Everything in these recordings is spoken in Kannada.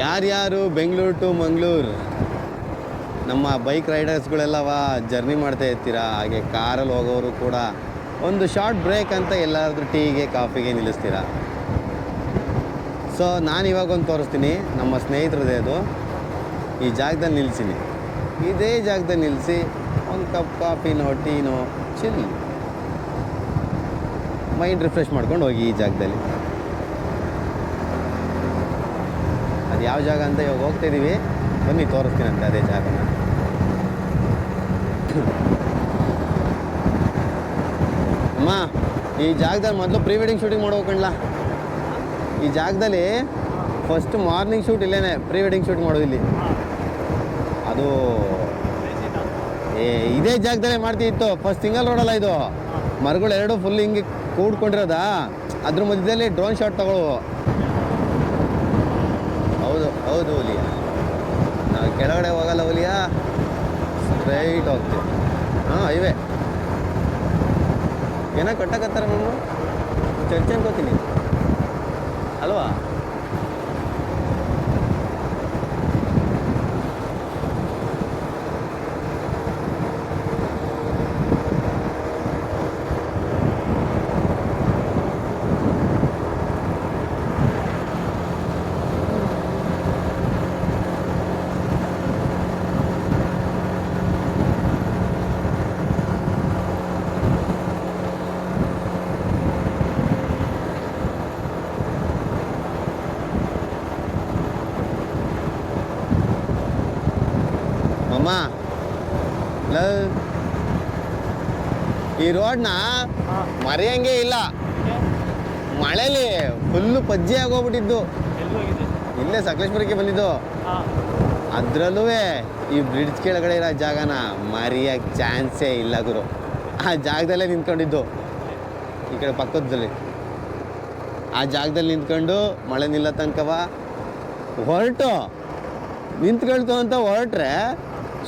ಯಾರ್ಯಾರು ಬೆಂಗಳೂರು ಟು ಮಂಗಳೂರು ನಮ್ಮ ಬೈಕ್ ರೈಡರ್ಸ್ಗಳೆಲ್ಲವ ಜರ್ನಿ ಮಾಡ್ತಾ ಇರ್ತೀರಾ, ಹಾಗೆ ಕಾರಲ್ಲಿ ಹೋಗೋರು ಕೂಡ ಒಂದು ಶಾರ್ಟ್ ಬ್ರೇಕ್ ಅಂತ ಎಲ್ಲಾದ್ರೂ ಟೀಗೆ ಕಾಫಿಗೆ ನಿಲ್ಲಿಸ್ತೀರಾ. ಸೊ ನಾನು ಇವಾಗ ಒಂದು ತೋರಿಸ್ತೀನಿ, ನಮ್ಮ ಸ್ನೇಹಿತರದೇ ಅದು. ಈ ಜಾಗದಲ್ಲಿ ನಿಲ್ಲಿಸಿನಿ, ಇದೇ ಜಾಗದಲ್ಲಿ ನಿಲ್ಲಿಸಿ ಒಂದು ಕಪ್ ಕಾಫಿನೋ ಟೀನೋ ಚಿಲ್ ಮೈಂಡ್ ರಿಫ್ರೆಶ್ ಮಾಡ್ಕೊಂಡು ಹೋಗಿ. ಈ ಜಾಗದಲ್ಲಿ ಅದು ಯಾವ ಜಾಗ ಅಂತ ಇವಾಗ ಹೋಗ್ತಾಯಿದ್ದೀವಿ, ಬನ್ನಿ ತೋರಿಸ್ತೀನಂತೆ ಅದೇ ಜಾಗನ. ಅಮ್ಮ, ಈ ಜಾಗದಲ್ಲಿ ಮೊದಲು ಪ್ರೀ ವೆಡ್ಡಿಂಗ್ ಶೂಟಿಂಗ್ ಮಾಡ್ಬೇಕಣ್ಣ. ಈ ಜಾಗದಲ್ಲಿ ಫಸ್ಟ್ ಮಾರ್ನಿಂಗ್ ಶೂಟ್ ಇಲ್ಲೇನೆ, ಪ್ರೀ ವೆಡ್ಡಿಂಗ್ ಶೂಟ್ ಮಾಡೋದು ಇಲ್ಲಿ. ಅದು ಇದೇ ಜಾಗದಲ್ಲೇ ಮಾಡ್ತಿತ್ತು. ಫಸ್ಟ್ ಸಿಂಗಲ್ ರೋಡಲ್ಲ ಇದು, ಮರಗಳು ಎರಡು ಫುಲ್ ಹಿಂಗೆ ಕೂಡ್ಕೊಂಡಿರೋದಾ, ಅದ್ರ ಮಧ್ಯದಲ್ಲಿ ಡ್ರೋನ್ ಶಾಟ್ ತಗೊಳ್ಳುವ. ಹೌದು ಹೌದು ಹುಲಿಯ, ನಾವು ಕೆಳಗಡೆ ಹೋಗಲ್ಲ ಹುಲಿಯ, ಸ್ಟ್ರೈಟ್ ಹೋಗ್ತೀವಿ. ಹಾಂ, ಹೈವೇ ಏನೋ ಕಟ್ಟಕತ್ತಾರ ನಾನು ಚರ್ಚೆ ಅನ್ಕೋತೀನಿ ಅಲ್ವಾ. ಅಮ್ಮ, ಈ ರೋಡ್ನ ಮರೆಯಂಗೆ ಇಲ್ಲ. ಮಳೆಲಿ ಫುಲ್ಲು ಪಜ್ಜೆ ಆಗೋಗ್ಬಿಟ್ಟಿದ್ದು. ಇಲ್ಲೇ ಸಕಲೇಶ್ಪುರಕ್ಕೆ ಬಂದಿದ್ದು. ಅದರಲ್ಲೂ ಈ ಬ್ರಿಡ್ಜ್ ಕೆಳಗಡೆ ಇರೋ ಜಾಗನ ಮರೆಯೋಕ್ಕೆ ಚಾನ್ಸೇ ಇಲ್ಲ ಗುರು. ಆ ಜಾಗದಲ್ಲೇ ನಿಂತ್ಕೊಂಡಿದ್ದು, ಈ ಕಡೆ ಪಕ್ಕದಲ್ಲಿ ಆ ಜಾಗದಲ್ಲಿ ನಿಂತ್ಕೊಂಡು ಮಳೆ ನಿಲ್ಲ ತನಕವ ಹೊರಟು ನಿಂತ್ಕೊಳ್ತು ಅಂತ ಹೊರಟ್ರೆ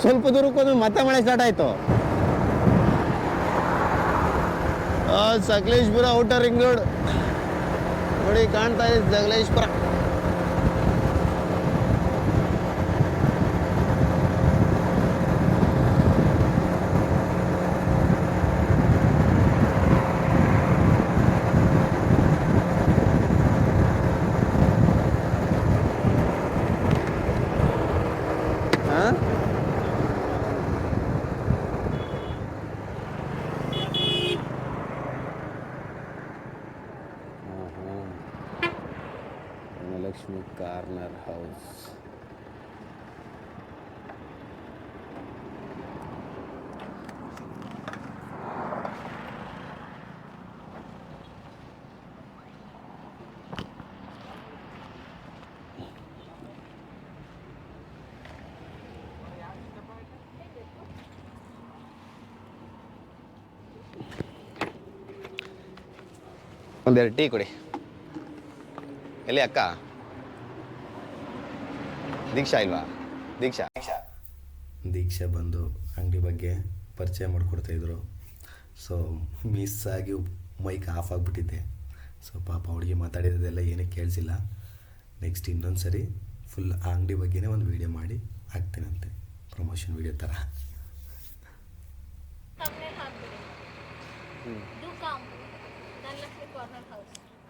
ಸ್ವಲ್ಪ ದೂರಕ್ಕೆ ಹೋದ್ರೆ ಮತ್ತೆ ಮಳೆ ಸ್ಟಾರ್ಟ್ ಆಯಿತು. ಸಕಲೇಶ್ಪುರ ಔಟರ್ ರಿಂಗ್ ರೋಡ್ ನೋಡಿ, ಕಾಣ್ತಾ ಇದೆ ಸಕಲೇಶ್ಪುರ. Lakshmi corner house. ಒಂದೆರಡು ಟೀ ಕೊಡಿ. ಎಲ್ಲಿ ಅಕ್ಕ? ದೀಕ್ಷಾ ಇಲ್ವಾ? ದೀಕ್ಷಾ ಬಂದು ಅಂಗಡಿ ಬಗ್ಗೆ ಪರಿಚಯ ಮಾಡಿಕೊಡ್ತಾಯಿದ್ರು. ಸೊ ಮಿಸ್ ಆಗಿ ಮೈಕ್ ಆಫ್ ಆಗಿಬಿಟ್ಟಿದ್ದೆ. ಸೊ ಪಾಪ ಅವಳಿಗೆ ಮಾತಾಡಿರೋದೆಲ್ಲ ಏನೂ ಕೇಳಿಸಿಲ್ಲ. ನೆಕ್ಸ್ಟ್ ಇನ್ನೊಂದು ಸರಿ ಫುಲ್ ಆ ಅಂಗಡಿ ಬಗ್ಗೆನೇ ಒಂದು ವೀಡಿಯೋ ಮಾಡಿ ಹಾಕ್ತೀನಂತೆ, ಪ್ರಮೋಷನ್ ವೀಡಿಯೋ ಥರ.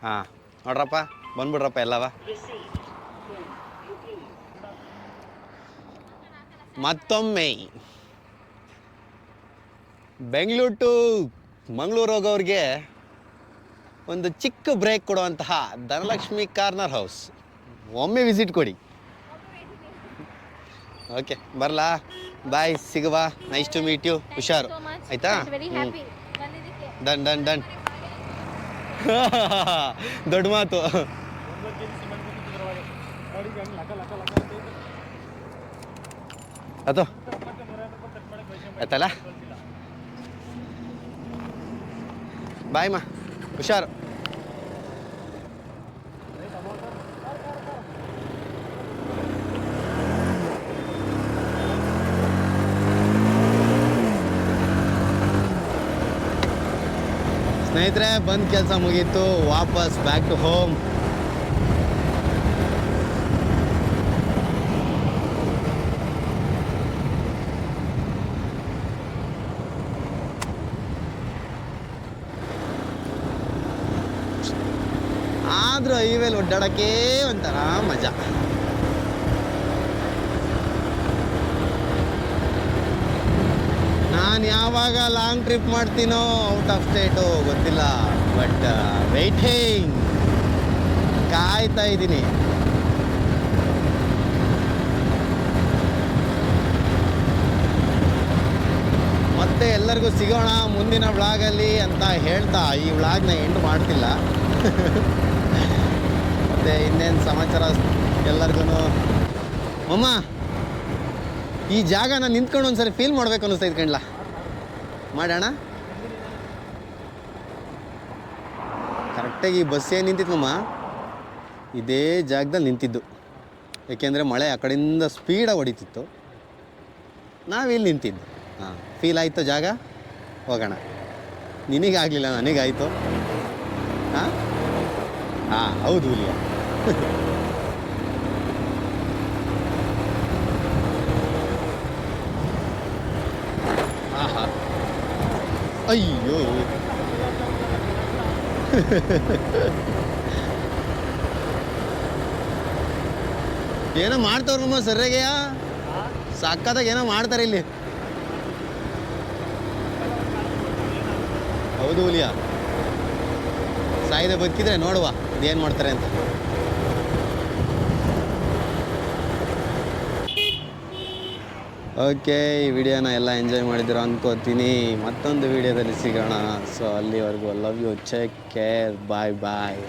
ಹಾಂ ನೋಡ್ರಪ್ಪ, ಬಂದ್ಬಿಡ್ರಪ್ಪ ಎಲ್ಲವ. ಮತ್ತೊಮ್ಮೆ ಬೆಂಗಳೂರು ಟು ಮಂಗಳೂರು ಹೋಗೋರಿಗೆ ಒಂದು ಚಿಕ್ಕ ಬ್ರೇಕ್ ಕೊಡುವಂತಹ ಧನಲಕ್ಷ್ಮಿ ಕಾರ್ನರ್ ಹೌಸ್ ಒಮ್ಮೆ ವಿಸಿಟ್ ಕೊಡಿ. ಓಕೆ, ಬರಲಾ? ಬಾಯ್, ಸಿಗುವ. Nice to meet you. ಹುಷಾರು, ಆಯ್ತಾ? Done done done. ದೊಡ್ಡ ಮಾತು. ಅದು ಆಯ್ತಲ್ಲ, ಬಾಯ್ ಮಾ, ಹುಷಾರು. ಸ್ನೇಹಿತರೆ, ಬಂದು ಕೆಲಸ ಮುಗೀತು, ವಾಪಸ್ ಬ್ಯಾಕ್ ಟು ಹೋಮ್. ಹೋದ್ರೂ ಹೈವೇಲಿ ಒಡ್ಡಾಡೋಕ್ಕೇ ಒಂಥರ ಮಜಾ. ನಾನು ಯಾವಾಗ ಲಾಂಗ್ ಟ್ರಿಪ್ ಮಾಡ್ತೀನೋ ಔಟ್ ಆಫ್ ಸ್ಟೇಟು ಗೊತ್ತಿಲ್ಲ, ಬಟ್ ವೆಯ್ಟಿಂಗ್, ಕಾಯ್ತಾ ಇದ್ದೀನಿ. ಮತ್ತೆ ಎಲ್ಲರಿಗೂ ಸಿಗೋಣ ಮುಂದಿನ ವ್ಲಾಗಲ್ಲಿ ಅಂತ ಹೇಳ್ತಾ ಈ ವ್ಲಾಗ್ನ ಎಂಡ್ ಮಾಡ್ತಿಲ್ಲ. ಮತ್ತು ಇನ್ನೇನು ಸಮಾಚಾರ ಎಲ್ಲರಿಗೂ. ಅಮ್ಮ, ಈ ಜಾಗನ ನಿಂತ್ಕೊಂಡು ಒಂದ್ಸರಿ ಫೀಲ್ ಮಾಡ್ಬೇಕು ಅನ್ನಿಸ್ತೈತೆ ಕಣ್ಲ. ಮಾಡೋಣ. ಕರೆಕ್ಟಾಗಿ ಈ ಬಸ್ ಏನು ನಿಂತಿತ್ತಮ್ಮ, ಇದೇ ಜಾಗದಲ್ಲಿ ನಿಂತಿದ್ದು. ಏಕೆಂದರೆ ಮಳೆ ಆ ಕಡೆಯಿಂದ ಸ್ಪೀಡಾಗಿ ಹೊಡಿತಿತ್ತು, ನಾವಿಲ್ಲಿ ನಿಂತಿದ್ದು. ಹಾಂ, ಫೀಲ್ ಆಯಿತು ಜಾಗ. ಹೋಗೋಣ. ನಿನಗಾಗಲಿಲ್ಲ, ನನಗಾಯಿತು. ಹಾಂ ಹಾಂ ಹೌದು ಹುಲಿಯ. ಆಹಾ, ಅಯ್ಯೋ. ಏನೋ ಮಾಡ್ತವ್ರಮ್ಮ ಸರಿಯಾಗೆಯಾ, ಸಕ್ಕತ್ತಾಗ ಏನೋ ಮಾಡ್ತಾರೆ ಇಲ್ಲಿ. ಹೌದು ಹುಲಿಯ, ಸಾಯ್ದೆ ಬದುಕಿದ್ರೆ ನೋಡುವ ಅದೇನು ಮಾಡ್ತಾರೆ ಅಂತ. ಓಕೆ, ಈ ವಿಡಿಯೋನ ಎಲ್ಲ ಎಂಜಾಯ್ ಮಾಡಿದ್ದೀರ ಅಂದ್ಕೋತೀನಿ. ಮತ್ತೊಂದು ವಿಡಿಯೋದಲ್ಲಿ ಸಿಗೋಣ. ಸೊ ಅಲ್ಲಿವರೆಗೂ love you, take care, bye bye.